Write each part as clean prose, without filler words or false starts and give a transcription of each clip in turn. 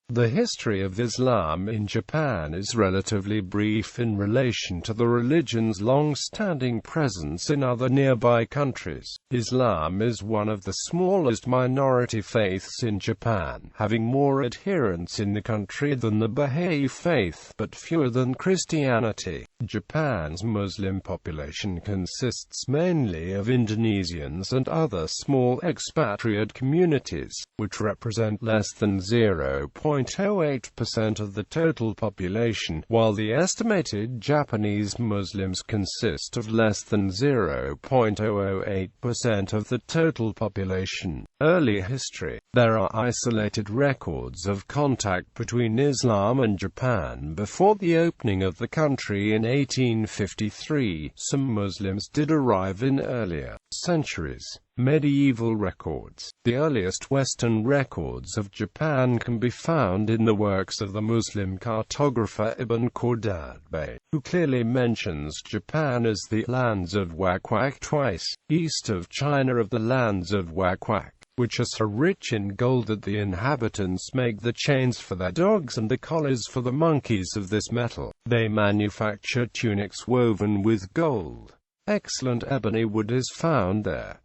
The history of Islam in Japan is relatively brief in relation to the religion's long-standing presence in other nearby countries. Islam is one of the smallest minority faiths in Japan, having more adherents in the country than the Bahá'í faith, but fewer than Christianity. Japan's Muslim population consists mainly of Indonesians and other small expatriate communities, which represent less than 0.08% of the total population, while the estimated Japanese Muslims consist of less than 0.008% of the total population. Early history. There are isolated records of contact between Islam and Japan before the opening of the country in 1853. Some Muslims did arrive in earlier centuries. Medieval records. The earliest Western records of Japan can be found in the works of the Muslim cartographer Ibn Khordadbeh, who clearly mentions Japan as the lands of Wakwak twice, east of China of the lands of Wakwak, which are so rich in gold that the inhabitants make the chains for their dogs and the collars for the monkeys of this metal. They manufacture tunics woven with gold. Excellent ebony wood is found there.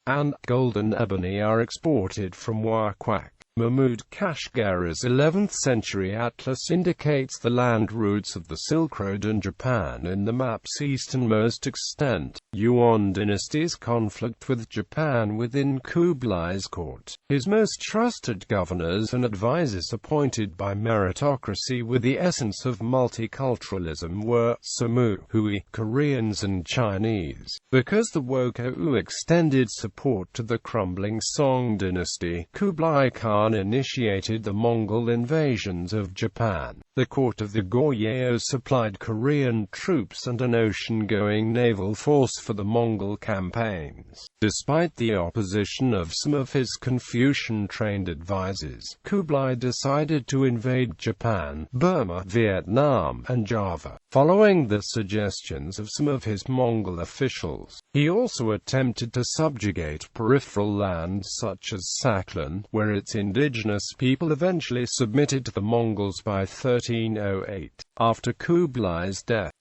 And gold and ebony are exported from Wakwak. Mahmud Kashgar's 11th century atlas indicates the land routes of the Silk Road and Japan in the map's easternmost extent. Yuan dynasty's conflict with Japan within Kublai's court. His most trusted governors and advisors appointed by meritocracy with the essence of multiculturalism were Samu, Hui, Koreans and Chinese. Because the Wokou extended support to the crumbling Song dynasty, Kublai Khan initiated the Mongol invasions of Japan. The court of the Goryeo supplied Korean troops and an ocean-going naval force for the Mongol campaigns. Despite the opposition of some of his Confucian-trained advisors, Kublai decided to invade Japan, Burma, Vietnam, and Java, following the suggestions of some of his Mongol officials. He also attempted to subjugate peripheral lands such as Sakhalin, where its indigenous people eventually submitted to the Mongols by 1308. After Kublai's death.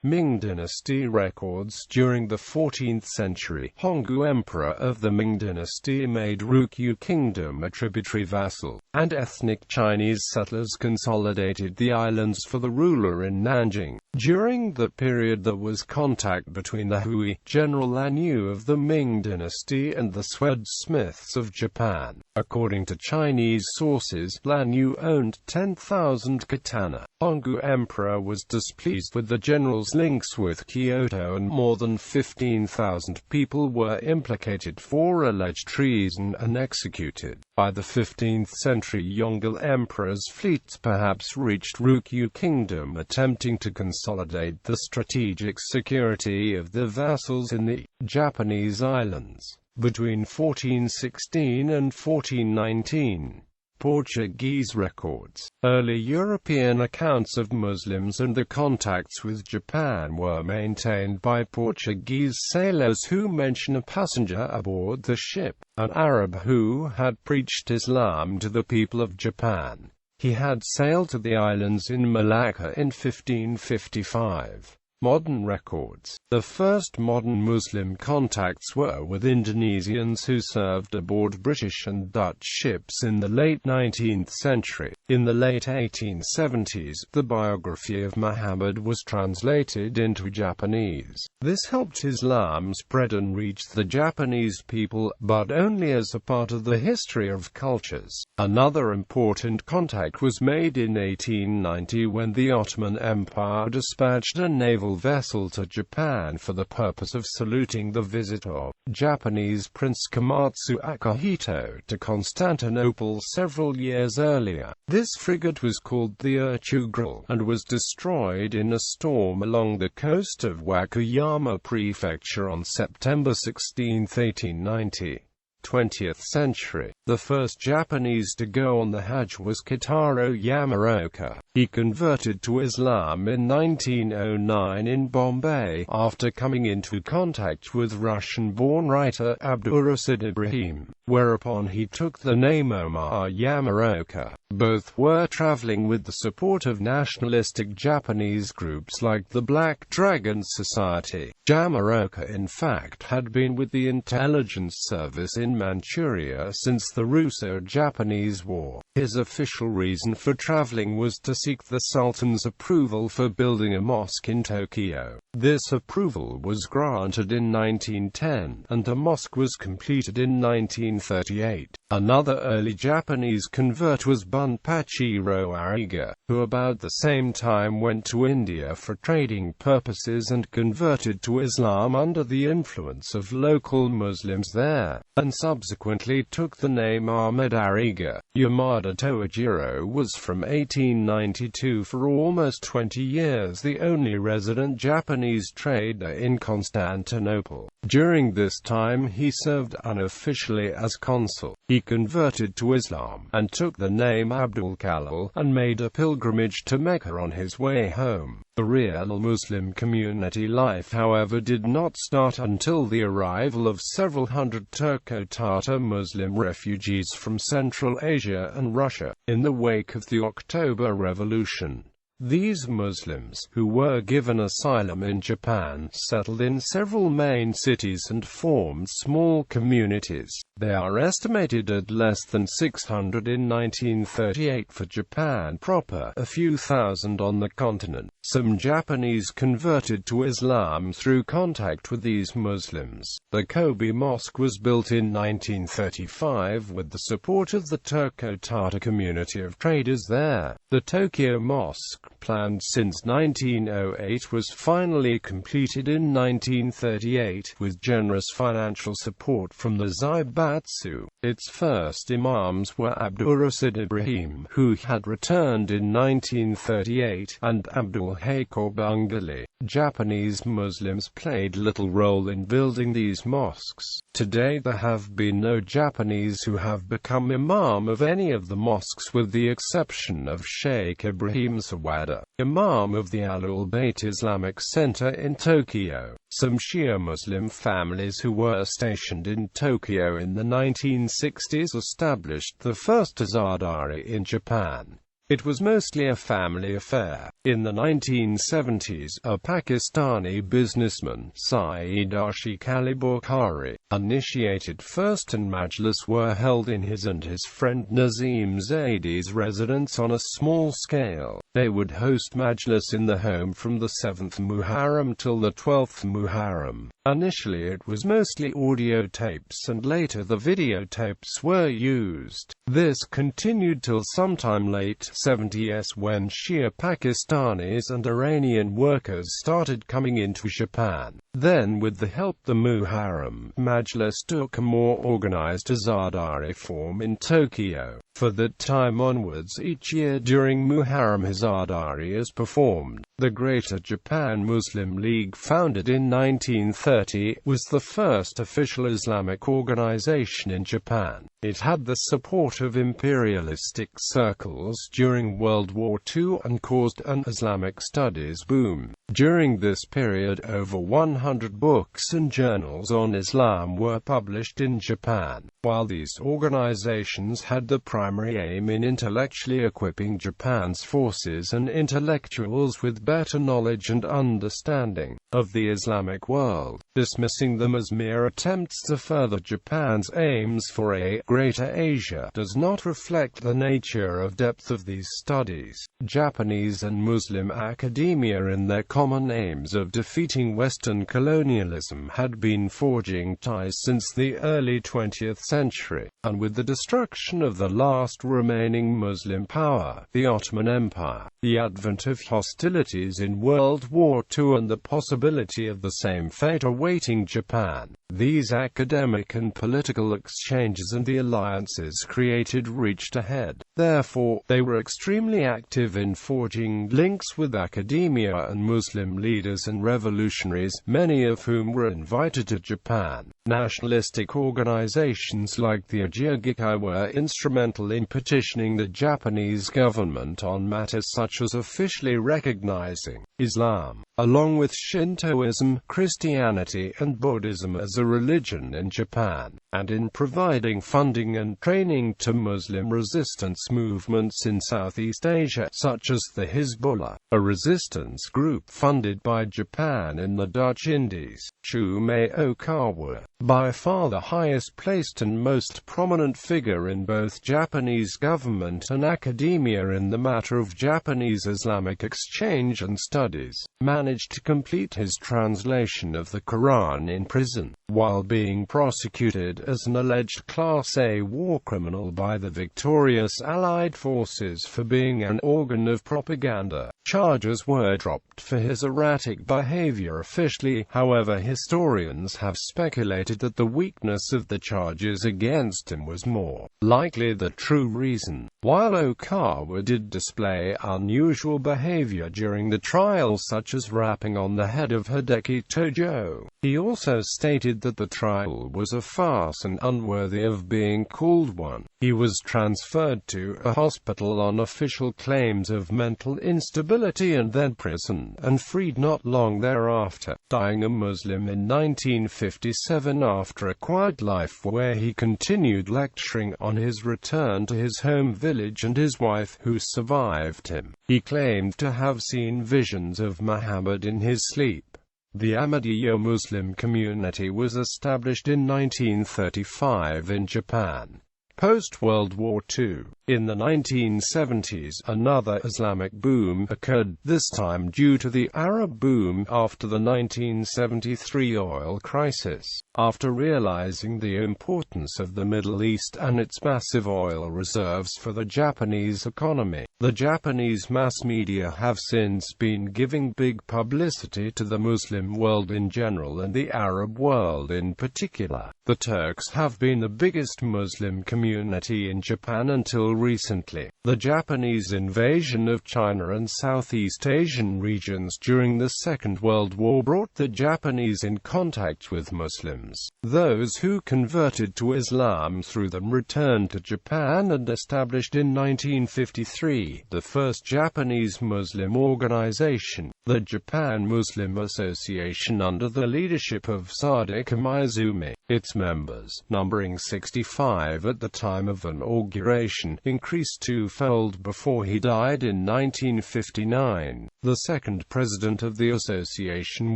Ming dynasty records. During the 14th century, Hongwu emperor of the Ming dynasty made Ryukyu kingdom a tributary vassal, and ethnic Chinese settlers consolidated the islands for the ruler in Nanjing. During the period there was contact between the Hui, General Lan Yu of the Ming dynasty, and the swordsmiths of Japan. According to Chinese sources, Lan Yu owned 10,000 katana. Hongwu emperor was displeased with the general's links with Kyoto, and more than 15,000 people were implicated for alleged treason and executed. By the 15th century, Yongle emperor's fleets perhaps reached Ryukyu kingdom, attempting to consolidate the strategic security of the vassals in the Japanese islands. Between 1416 and 1419. Portuguese records. Early European accounts of Muslims and their contacts with Japan were maintained by Portuguese sailors who mention a passenger aboard the ship, an Arab who had preached Islam to the people of Japan. He had sailed to the islands in Malacca in 1555. Modern records. The first modern Muslim contacts were with Indonesians who served aboard British and Dutch ships in the late 19th century. In the late 1870s, the biography of Muhammad was translated into Japanese. This helped Islam spread and reach the Japanese people, but only as a part of the history of cultures. Another important contact was made in 1890 when the Ottoman Empire dispatched a naval vessel to Japan for the purpose of saluting the visit of Japanese Prince Komatsu Akihito to Constantinople several years earlier. This frigate was called the Urchugrel, and was destroyed in a storm along the coast of Wakayama Prefecture on September 16, 1890. 20th century. The first Japanese to go on the Hajj was Kitaro Yamaoka. He converted to Islam in 1909 in Bombay, after coming into contact with Russian-born writer Abdurrashid Ibrahim, whereupon he took the name Omar Yamaoka. Both were traveling with the support of nationalistic Japanese groups like the Black Dragon Society. Yamaoka in fact had been with the intelligence service in Manchuria since the Russo-Japanese War. His official reason for traveling was to seek the Sultan's approval for building a mosque in Tokyo. This approval was granted in 1910, and a mosque was completed in 1938. Another early Japanese convert was Bunpachiro Ariga, who about the same time went to India for trading purposes and converted to Islam under the influence of local Muslims there, and subsequently took the name Ahmed Ariga. Yamada Toejiro was from 1892 for almost 20 years the only resident Japanese trader in Constantinople. During this time he served unofficially as consul. He converted to Islam, and took the name Abdul Khalil, and made a pilgrimage to Mecca on his way home. The real Muslim community life, however, did not start until the arrival of several hundred Turco-Tatar Muslim refugees from Central Asia and Russia, in the wake of the October Revolution. These Muslims, who were given asylum in Japan, settled in several main cities and formed small communities. They are estimated at less than 600 in 1938 for Japan proper, a few thousand on the continent. Some Japanese converted to Islam through contact with these Muslims. The Kobe Mosque was built in 1935 with the support of the Turco-Tatar community of traders there. The Tokyo Mosque, planned since 1908, was finally completed in 1938, with generous financial support from the Zaibatsu. Its first imams were Abdurrashid Ibrahim, who had returned in 1938, and Abdul Haqqo Bengali. Japanese Muslims played little role in building these mosques. Today there have been no Japanese who have become imam of any of the mosques with the exception of Sheikh Ibrahim Sawada, imam of the Ahlul Bayt Islamic Center in Tokyo. Some Shia Muslim families who were stationed in Tokyo in the 1960s established the first Azadari in Japan. It was mostly a family affair. In the 1970s, a Pakistani businessman, Syed Ashik Ali Bukhari, initiated first, and majlis were held in his and his friend Nazim Zaidi's residence on a small scale. They would host majlis in the home from the 7th Muharram till the 12th Muharram. Initially it was mostly audio tapes, and later the videotapes were used. This continued till sometime late 70s when Shia Pakistanis and Iranian workers started coming into Japan. Then, with the help the Muharram Majlis took a more organized Azadari form in Tokyo. For that time onwards, each year during Muharram Azadari is performed. The Greater Japan Muslim League, founded in 1930, was the first official Islamic organization in Japan. It had the support of imperialistic circles during World War II and caused an Islamic studies boom. During this period, over 100 books and journals on Islam were published in Japan. While these organizations had the primary aim in intellectually equipping Japan's forces and intellectuals with better knowledge and understanding of the Islamic world, dismissing them as mere attempts to further Japan's aims for a Greater Asia does not reflect the nature of depth of these studies. Japanese and Muslim academia, in their common aims of defeating Western colonialism, had been forging ties since the early 20th century, and with the destruction of the last remaining Muslim power, the Ottoman Empire, the advent of hostilities in World War II and the possibility of the same fate awaiting Japan. These academic and political exchanges and the alliances created reached a head. Therefore, they were extremely active in forging links with academia and Muslim leaders and revolutionaries, many of whom were invited to Japan. Nationalistic organizations like the Ajiagikai were instrumental in petitioning the Japanese government on matters such as officially recognizing Islam, along with Shintoism, Christianity, and Buddhism as a religion in Japan, and in providing funding and training to Muslim resistance movements in Southeast Asia, such as the Hizbullah, a resistance group funded by Japan in the Dutch Indies. Chume Okawa, by far the highest placed and most prominent figure in both Japanese government and academia in the matter of Japanese Islamic exchange and studies, managed to complete his translation of the Quran in prison, while being prosecuted as an alleged Class A war criminal by the victorious Allied forces for being an organ of propaganda. Charges were dropped for his erratic behavior officially, however historians have speculated that the weakness of the charges against him was more likely the true reason. While Okawa did display unusual behavior during the trial, such as rapping on the head of Hideki Tojo, he also stated that the trial was a farce and unworthy of being called one. He was transferred to a hospital on official claims of mental instability and then prison, and freed not long thereafter, dying a Muslim in 1957 after a quiet life where he continued lecturing on his return to his home village and his wife, who survived him. He claimed to have seen visions of Muhammad in his sleep. The Ahmadiyya Muslim community was established in 1935 in Japan. Post-World War II, in the 1970s, another Islamic boom occurred, this time due to the Arab boom after the 1973 oil crisis. After realizing the importance of the Middle East and its massive oil reserves for the Japanese economy, the Japanese mass media have since been giving big publicity to the Muslim world in general and the Arab world in particular. The Turks have been the biggest Muslim community in Japan until recently. The Japanese invasion of China and Southeast Asian regions during the Second World War brought the Japanese in contact with Muslims. Those who converted to Islam through them returned to Japan and established in 1953 the first Japanese Muslim organization, the Japan Muslim Association, under the leadership of Sadiq Koizumi. Its members, numbering 65 at the time of inauguration, increased twofold before he died in 1959. The second president of the association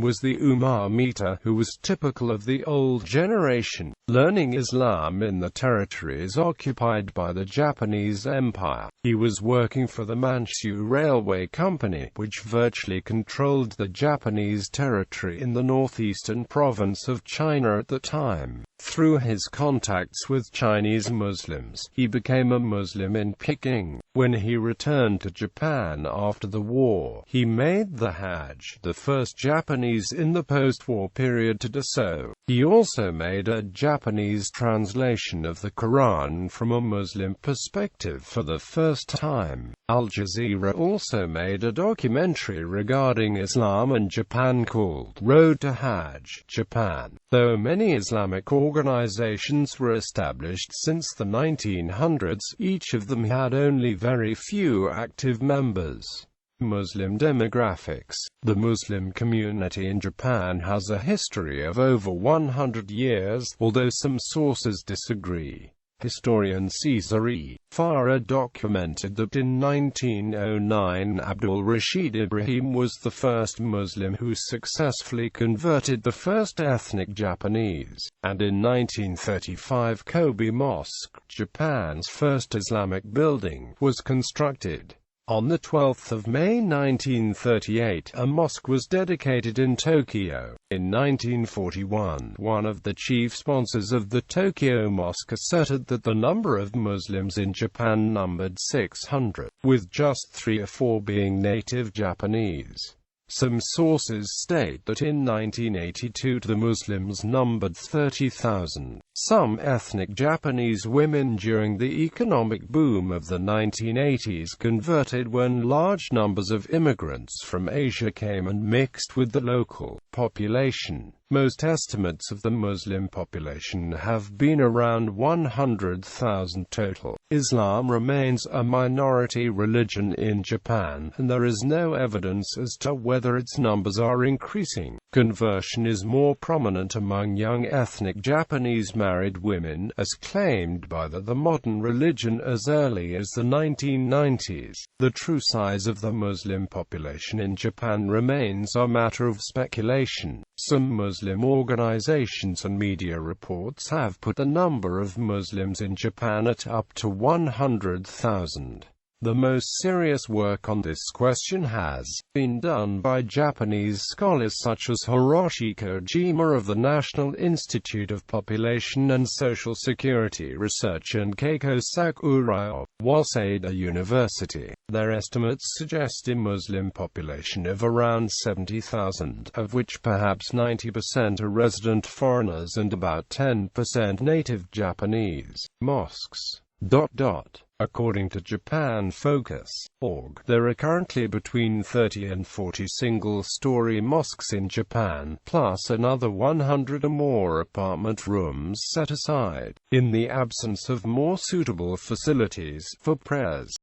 was the Umayyad, who was typical of the old generation, learning Islam in the territories occupied by the Japanese Empire. He was working for the Manchu Railway Company, which virtually controlled the Japanese territory in the northeastern province of China at the time. Through his contacts with Chinese Muslims, he became a Muslim in Peking. When he returned to Japan after the war, he made the Hajj, the first Japanese in the post-war period to do so. He also made a Japanese translation of the Quran from a Muslim perspective for the first time. Al Jazeera also made a documentary regarding Islam and Japan called Road to Hajj, Japan. Though many Islamic organizations were established since the 1900s, each of them had only very few active members. Muslim demographics. The Muslim community in Japan has a history of over 100 years, although some sources disagree. Historian Cesar E. Farah documented that in 1909 Abdul Rashid Ibrahim was the first Muslim who successfully converted the first ethnic Japanese, and in 1935 Kobe Mosque, Japan's first Islamic building, was constructed. On 12 May 1938, a mosque was dedicated in Tokyo. In 1941, one of the chief sponsors of the Tokyo Mosque asserted that the number of Muslims in Japan numbered 600, with just 3 or 4 being native Japanese. Some sources state that in 1982 the Muslims numbered 30,000. Some ethnic Japanese women during the economic boom of the 1980s converted when large numbers of immigrants from Asia came and mixed with the local population. Most estimates of the Muslim population have been around 100,000 total. Islam remains a minority religion in Japan, and there is no evidence as to whether its numbers are increasing. Conversion is more prominent among young ethnic Japanese married women, as claimed by the modern religion as early as the 1990s. The true size of the Muslim population in Japan remains a matter of speculation. Some Muslim organizations and media reports have put the number of Muslims in Japan at up to 100,000. The most serious work on this question has been done by Japanese scholars such as Hiroshi Kojima of the National Institute of Population and Social Security Research and Keiko Sakurai of Waseda University. Their estimates suggest a Muslim population of around 70,000, of which perhaps 90% are resident foreigners and about 10% native Japanese. Mosques. According to JapanFocus.org, there are currently between 30 and 40 single-story mosques in Japan, plus another 100 or more apartment rooms set aside, in the absence of more suitable facilities, for prayers.